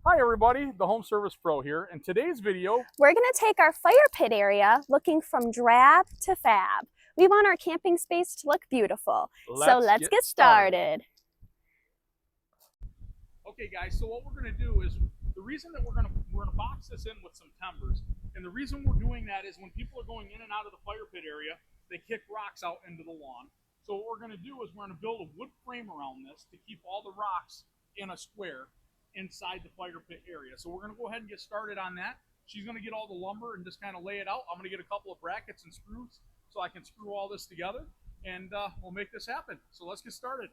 Hi everybody, the Home Service Pro here. In today's video, We're going to take our fire pit area looking from drab to fab. We want our camping space to look beautiful. Let's get started. Okay guys, so what we're going to do is, the reason that we're going to box this in with some timbers, and the reason we're doing that is when people are going in and out of the fire pit area, they kick rocks out into the lawn. So what we're going to do is we're going to build a wood frame around this to keep all the rocks in a square inside the fire pit area. So we're going to go ahead and get started on that. She's going to get all the lumber and just kind of lay it out. I'm going to get a couple of brackets and screws so I can screw all this together, and we'll make this happen. So let's get started.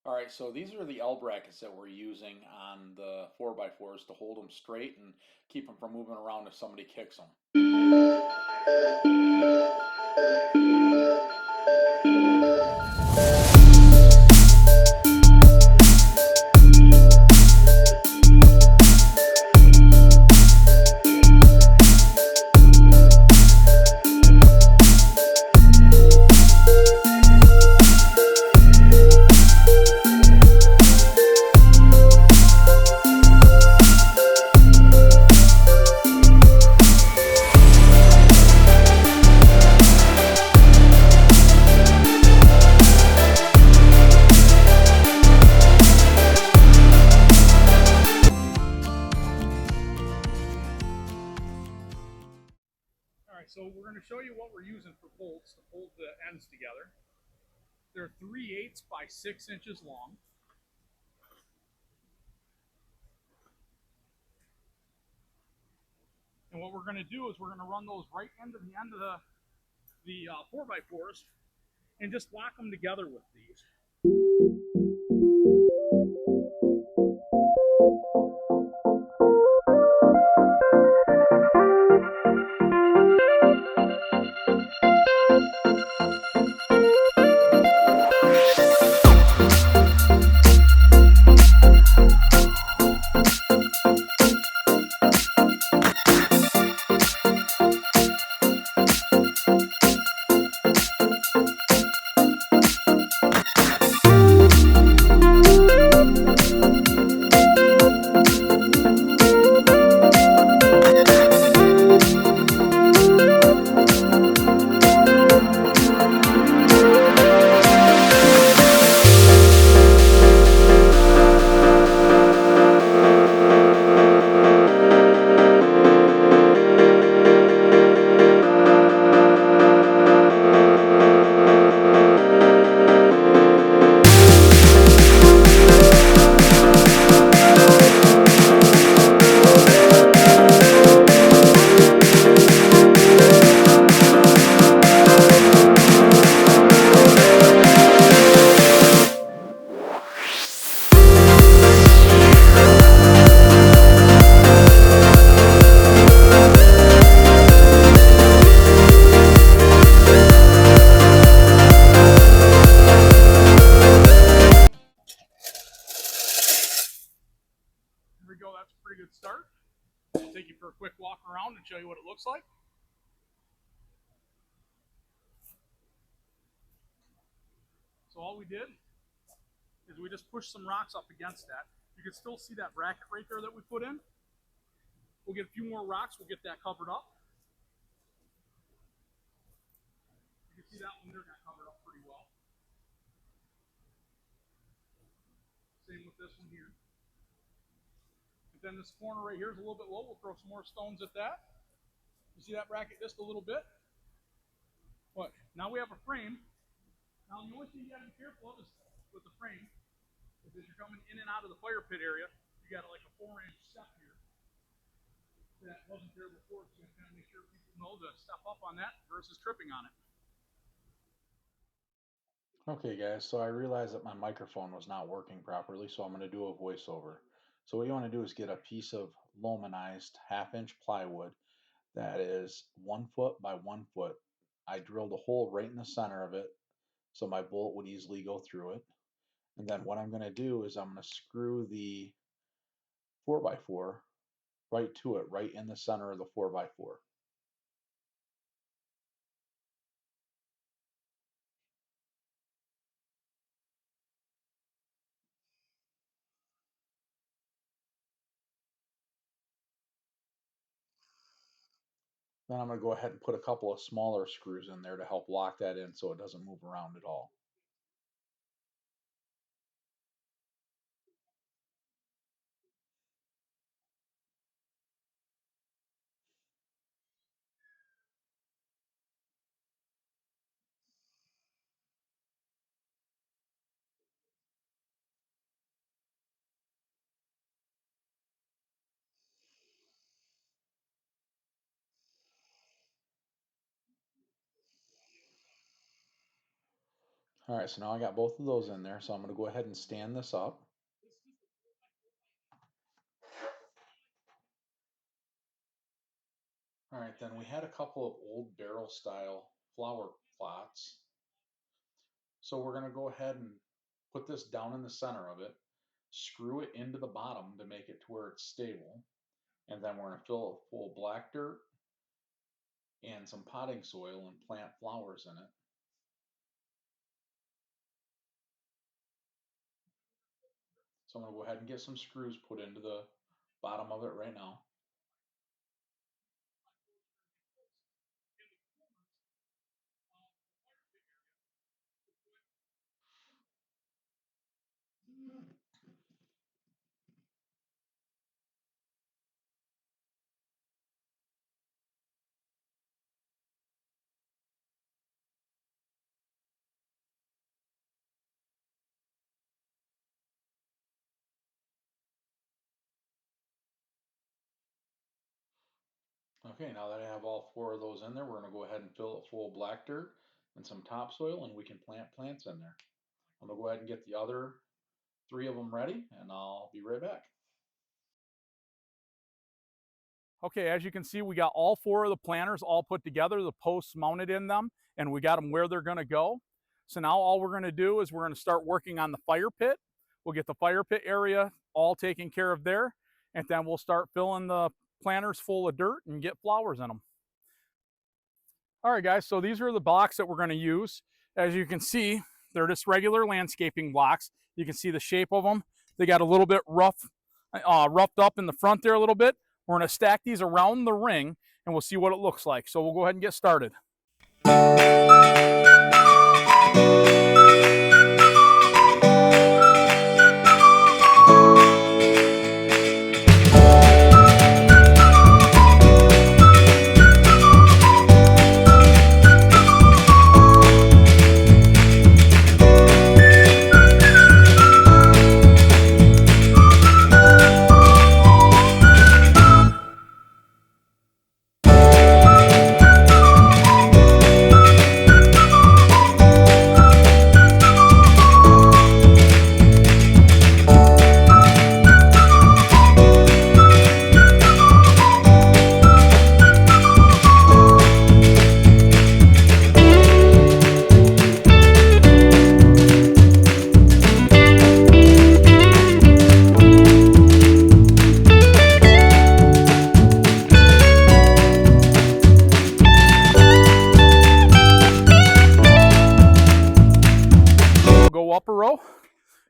Alright, so these are the L brackets that we're using on the 4x4s to hold them straight and keep them from moving around if somebody kicks them. Alright, so we're going to show you what we're using for bolts to hold the ends together. They're 3/8 by 6 inches long. And what we're going to do is we're going to run those right into the end of the 4x4s and just lock them together with these. There we go, that's a pretty good start. I'll take you for a quick walk around and show you what it looks like. So all we did is is we just push some rocks up against that. You can still see that bracket right there that we put in. We'll get a few more rocks. We'll get that covered up. You can see that one there got covered up pretty well. Same with this one here. And then this corner right here is a little bit low. We'll throw some more stones at that. You see that bracket just a little bit? But now we have a frame. Now the only thing you gotta be careful of is with the frame, is as you're coming in and out of the fire pit area, you got like a 4-inch step here. That wasn't there before, so you gotta make sure people know to step up on that versus tripping on it. Okay guys, so I realized that my microphone was not working properly, so I'm going to do a voiceover. So what you want to do is get a piece of lomanized 1/2-inch plywood that is 1 foot by 1 foot. I drilled a hole right in the center of it so my bolt would easily go through it. And then what I'm going to do is I'm going to screw the 4x4 right to it, right in the center of the 4x4. Then I'm going to go ahead and put a couple of smaller screws in there to help lock that in so it doesn't move around at all. All right, so now I got both of those in there, so I'm going to go ahead and stand this up. All right, then we had a couple of old barrel style flower plots. So we're going to go ahead and put this down in the center of it, screw it into the bottom to make it to where it's stable, and then we're going to fill it full of black dirt and some potting soil and plant flowers in it. So I'm going to go ahead and get some screws put into the bottom of it right now. Okay, now that I have all 4 of those in there, we're going to go ahead and fill it full of black dirt and some topsoil, and we can plant plants in there. I'm going to go ahead and get the other 3 of them ready, and I'll be right back. Okay, as you can see, we got all 4 of the planters all put together, the posts mounted in them, and we got them where they're going to go. So now all we're going to do is we're going to start working on the fire pit. We'll get the fire pit area all taken care of there, and then we'll start filling the planters full of dirt and get flowers in them. All right, guys, so these are the blocks that we're going to use. As you can see, they're just regular landscaping blocks. You can see the shape of them. They got a little bit roughed up in the front there a little bit. We're going to stack these around the ring, and we'll see what it looks like. So we'll go ahead and get started.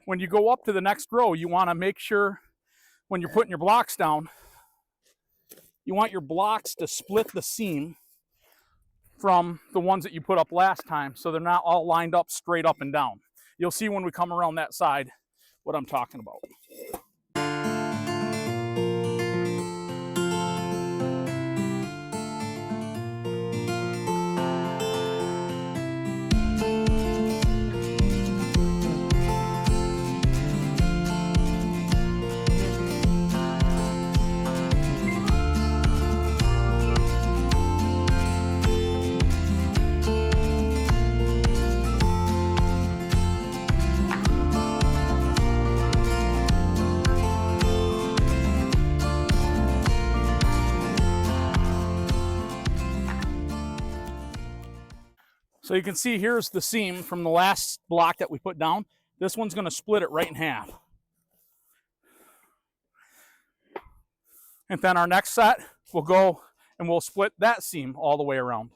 when you go up to the next row, you want to make sure when you're putting your blocks down, you want your blocks to split the seam from the ones that you put up last time, so they're not all lined up straight up and down. You'll see when we come around that side what I'm talking about. So you can see here's the seam from the last block that we put down. This one's going to split it right in half. And then our next set, we'll go and we'll split that seam all the way around.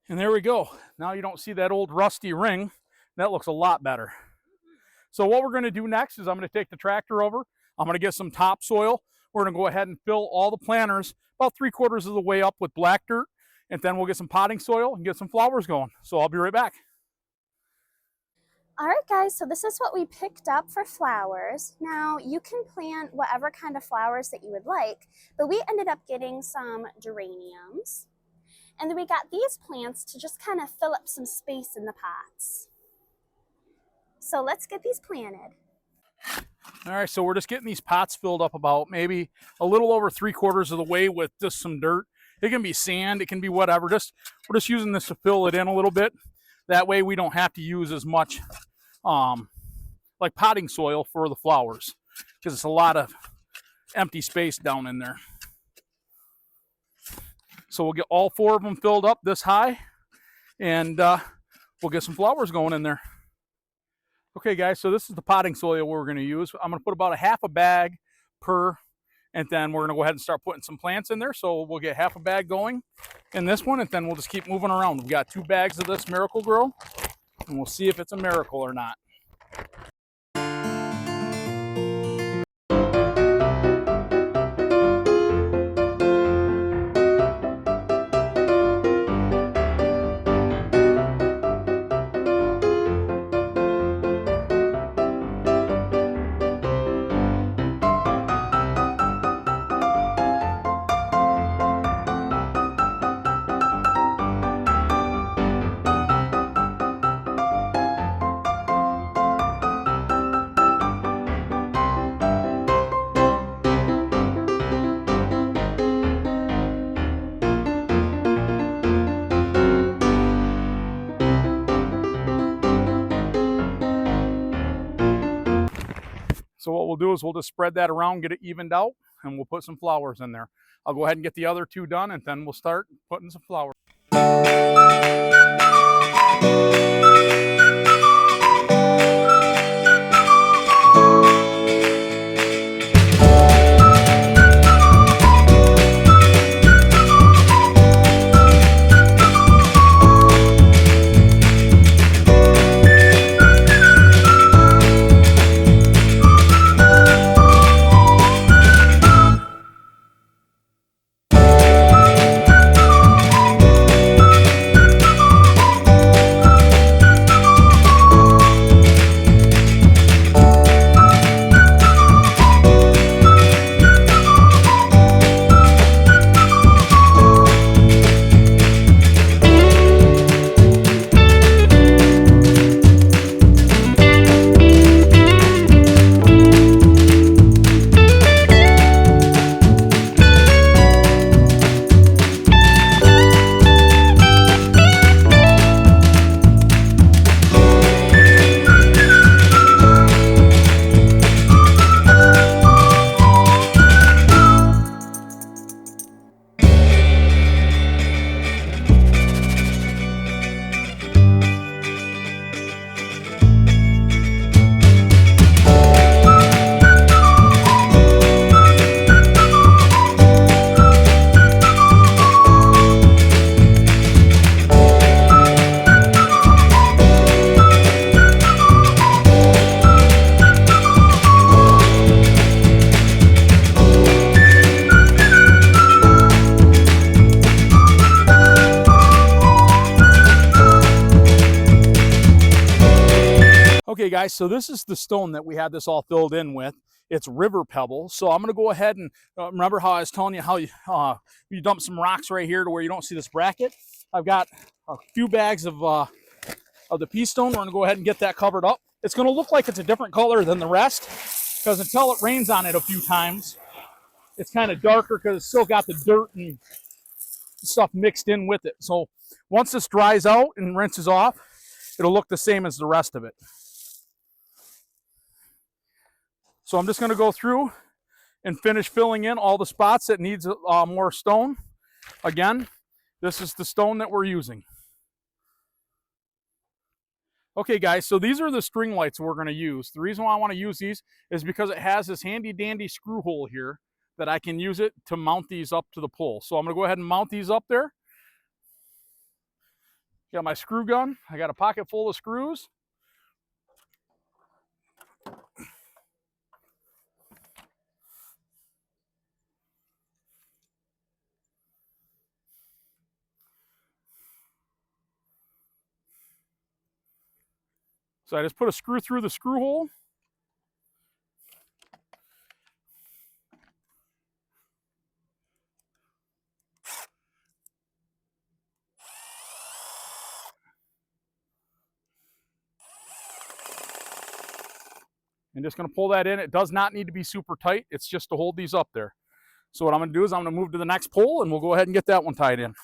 And there we go. Now you don't see that old rusty ring. That looks a lot better. So what we're going to do next is I'm going to take the tractor over. I'm going to get some topsoil. We're going to go ahead and fill all the planters about 3/4 of the way up with black dirt. And then we'll get some potting soil and get some flowers going. So I'll be right back. All right, guys, so this is what we picked up for flowers. Now, you can plant whatever kind of flowers that you would like, but we ended up getting some geraniums. And then we got these plants to just kind of fill up some space in the pots. So let's get these planted. All right, so we're just getting these pots filled up about maybe a little over 3/4 of the way with just some dirt. It can be sand, it can be whatever. We're just using this to fill it in a little bit. That way we don't have to use as much like potting soil for the flowers, because it's a lot of empty space down in there. So we'll get all 4 of them filled up this high, and we'll get some flowers going in there. Okay, guys, so this is the potting soil we're going to use. I'm going to put about a half a bag per, and then we're going to go ahead and start putting some plants in there. So we'll get half a bag going in this one, and then we'll just keep moving around. We've got 2 bags of this Miracle-Gro, and we'll see if it's a miracle or not. So what we'll do is we'll just spread that around, get it evened out, and we'll put some flowers in there. I'll go ahead and get the other 2 done, and then we'll start putting some flowers. guys, so this is the stone that we had this all filled in with. It's river pebble. So I'm going to go ahead and remember how I was telling you how you dump some rocks right here to where you don't see this bracket. I've got a few bags of the pea stone. We're going to go ahead and get that covered up. It's going to look like it's a different color than the rest because until it rains on it a few times, it's kind of darker because it's still got the dirt and stuff mixed in with it. So once this dries out and rinses off, it'll look the same as the rest of it. So I'm just going to go through and finish filling in all the spots that needs more stone. Again, this is the stone that we're using. Okay guys, so these are the string lights we're going to use. The reason why I want to use these is because it has this handy dandy screw hole here that I can use it to mount these up to the pole. So I'm going to go ahead and mount these up there. Got my screw gun. I got a pocket full of screws. So I just put a screw through the screw hole. And just going to pull that in. It does not need to be super tight. It's just to hold these up there. So what I'm going to do is I'm going to move to the next pole and we'll go ahead and get that one tied in.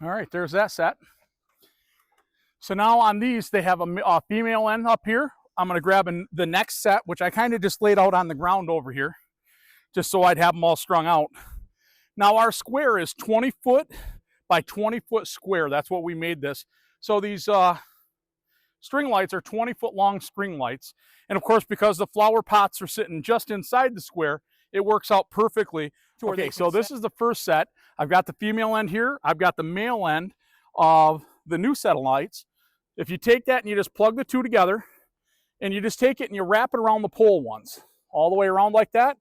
All right, there's that set. So now on these, they have a female end up here. I'm going to grab the next set, which I kind of just laid out on the ground over here, just so I'd have them all strung out. Now our square is 20 foot by 20 foot square. That's what we made this. So these string lights are 20 foot long string lights. And of course, because the flower pots are sitting just inside the square, it works out perfectly. Okay, so this is the first set. I've got the female end here. I've got the male end of the new set of lights. If you take that and you just plug the two together, and you just take it and you wrap it around the pole once, all the way around like that.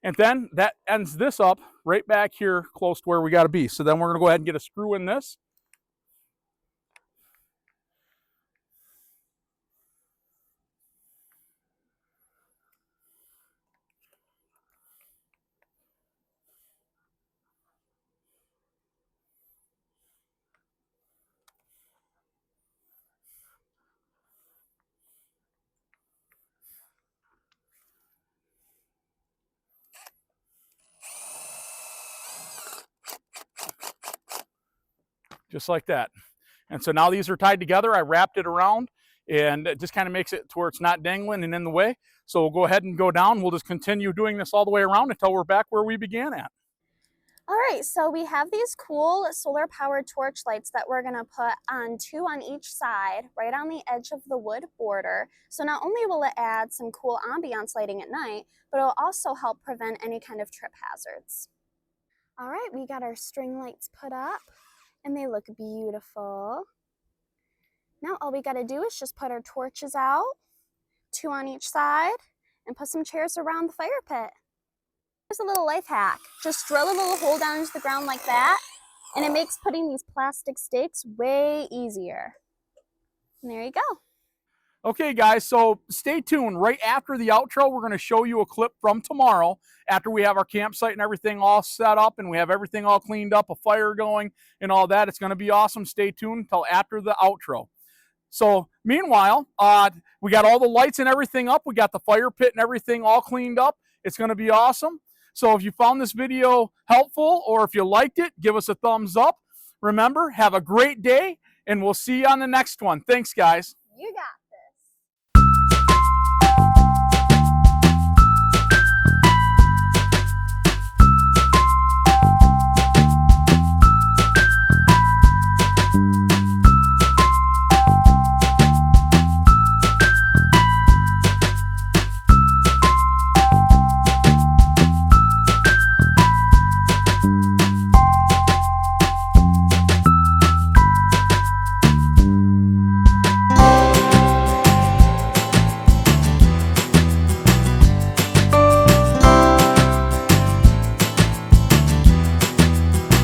And then that ends this up right back here close to where we got to be. So then we're going to go ahead and get a screw in this. Just like that. And so now these are tied together. I wrapped it around and it just kind of makes it to where it's not dangling and in the way. So we'll go ahead and go down. We'll just continue doing this all the way around until we're back where we began at. All right, so we have these cool solar powered torch lights that we're gonna put on 2 on each side, right on the edge of the wood border. So not only will it add some cool ambiance lighting at night, but it'll also help prevent any kind of trip hazards. All right, we got our string lights put up and they look beautiful. Now all we gotta do is just put our torches out, 2 on each side, and put some chairs around the fire pit. Here's a little life hack. Just drill a little hole down into the ground like that, and it makes putting these plastic stakes way easier. And there you go. Okay guys, so stay tuned. Right after the outro, we're going to show you a clip from tomorrow after we have our campsite and everything all set up and we have everything all cleaned up, a fire going and all that. It's going to be awesome. Stay tuned until after the outro. So meanwhile, we got all the lights and everything up. We got the fire pit and everything all cleaned up. It's going to be awesome. So if you found this video helpful or if you liked it, give us a thumbs up. Remember, have a great day and we'll see you on the next one. Thanks, guys. You got it.